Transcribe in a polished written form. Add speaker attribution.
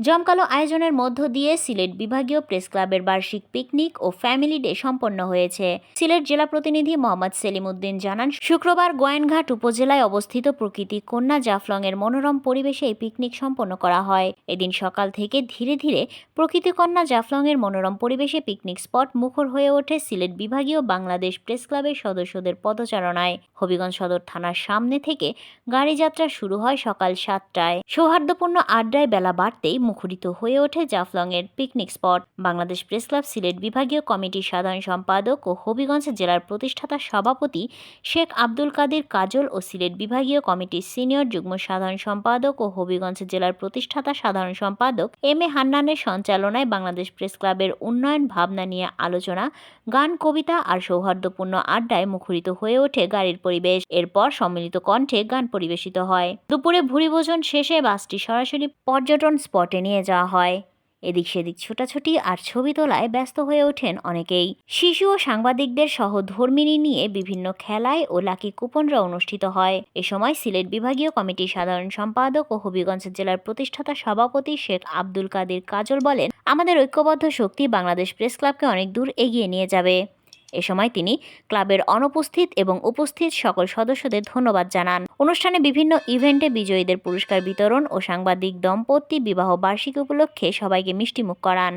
Speaker 1: জমকালো আয়োজনের মধ্য দিয়ে সিলেট বিভাগীয় প্রেস ক্লাবের বার্ষিক পিকনিক ও ফ্যামিলি ডে সম্পন্ন হয়েছে। সিলেট জেলা প্রতিনিধি মোহাম্মদ সেলিম উদ্দিন জানান, শুক্রবার গোয়েনঘাট উপজেলায় অবস্থিত প্রকৃতি কন্যা জাফলং এর মনোরম পরিবেশে এই পিকনিক সম্পন্ন করা হয়। এদিন সকাল থেকে ধীরে ধীরে প্রকৃতি কন্যা জাফলং এর মনোরম পরিবেশে পিকনিক স্পট মুখর হয়ে ওঠে সিলেট বিভাগীয় বাংলাদেশ প্রেস ক্লাবের সদস্যদের পদচারণায়। হবিগঞ্জ সদর থানার সামনে থেকে গাড়ি যাত্রা শুরু হয় সকাল 7টায়। সৌহার্দ্যপূর্ণ আড্ডায় বেলা বাড়তেই মুখরিত হয়ে ওঠে জাফলং এর picnic spot. Bangladesh press club Sylhet বিভাগীয় কমিটির সাধারণ সম্পাদক ও হবিগঞ্জ জেলার প্রতিষ্ঠাতা সভাপতি শেখ আব্দুল কাদির কাজল ও সিলেট বিভাগীয় কমিটির সিনিয়র যুগ্ম সাধারণ সম্পাদক ও হবিগঞ্জ জেলার প্রতিষ্ঠাতা সাধারণ সম্পাদক এম এ হান্নানের সঞ্চালনায় বাংলাদেশ প্রেস ক্লাবের উন্নয়ন ভাবনা নিয়ে আলোচনা, গান, কবিতা আর সৌহার্দ্যপূর্ণ আড্ডায় মুখরিত হয়ে ওঠে গাড়ির পরিবেশ। এরপর সম্মিলিত কণ্ঠে গান পরিবেশিত হয়। দুপুরে ভুরিভোজন শেষে বাসটি সরাসরি পর্যটন স্পটে নিয়ে যাওয়া হয়। এদিক সেদিক ছোটাছুটি আর ছবি তোলায় ব্যস্ত হয়ে ওঠেন অনেকেই। শিশু ও সাংবাদিকদের সহধর্মিণী নিয়ে বিভিন্ন খেলায় ও লাকি কুপনরা অনুষ্ঠিত হয়। এ সময় সিলেট বিভাগীয় কমিটির সাধারণ সম্পাদক ও হবিগঞ্জ জেলার প্রতিষ্ঠাতা সভাপতি শেখ আব্দুল কাদির কাজল বলেন, আমাদের ঐক্যবদ্ধ শক্তি বাংলাদেশ প্রেস ক্লাবকে অনেক দূর এগিয়ে নিয়ে যাবে। এ সময় তিনি ক্লাবের অনুপস্থিত এবং উপস্থিত সকল সদস্যদের ধন্যবাদ জানান। অনুষ্ঠানে বিভিন্ন ইভেন্টে বিজয়ীদের পুরস্কার বিতরণ ও সাংবাদিক দম্পতি বিবাহ বার্ষিকী উপলক্ষে সবাইকে মিষ্টিমুখ করান।